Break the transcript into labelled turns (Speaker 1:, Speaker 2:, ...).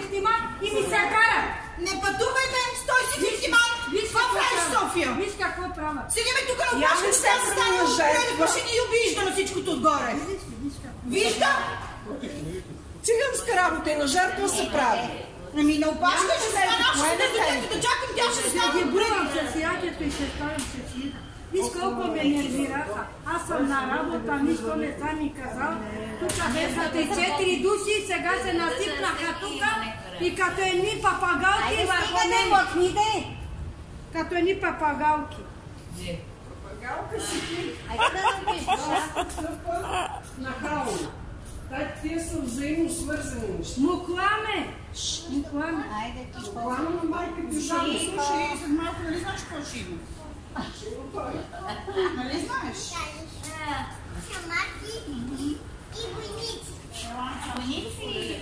Speaker 1: Ихтиман и ми се карат.
Speaker 2: Не пътувайте, стой си в Ихтиман. Какво правиш, София?
Speaker 1: Виж какво правят.
Speaker 2: Седиме тук на опашка, че трябва да стане да пърши ни обижда на всичкото отгоре. Вижда?
Speaker 3: Циганска работа и на жертва се прави.
Speaker 2: Ами на опашка ще стана, ще да чакам, тя ще стане.
Speaker 1: Ги бувам с ядето и се ставам с сина. Виж колко ме нервираха. Аз съм на работа, нищо не са ми казал. Тук са те 4 души, сега се насипнаха тук и като едни папагалки върху мен. Като едни папагалки.
Speaker 3: Папагалка си ти. Нахално. Тия са взаимно свързани неща.
Speaker 1: Мукламе!
Speaker 2: Айде ти ще
Speaker 3: Плана на майка ти
Speaker 2: слушай, след малко, нали знаеш какво ще има? Нали знаеш?
Speaker 4: Самарки и войници.
Speaker 2: Войници?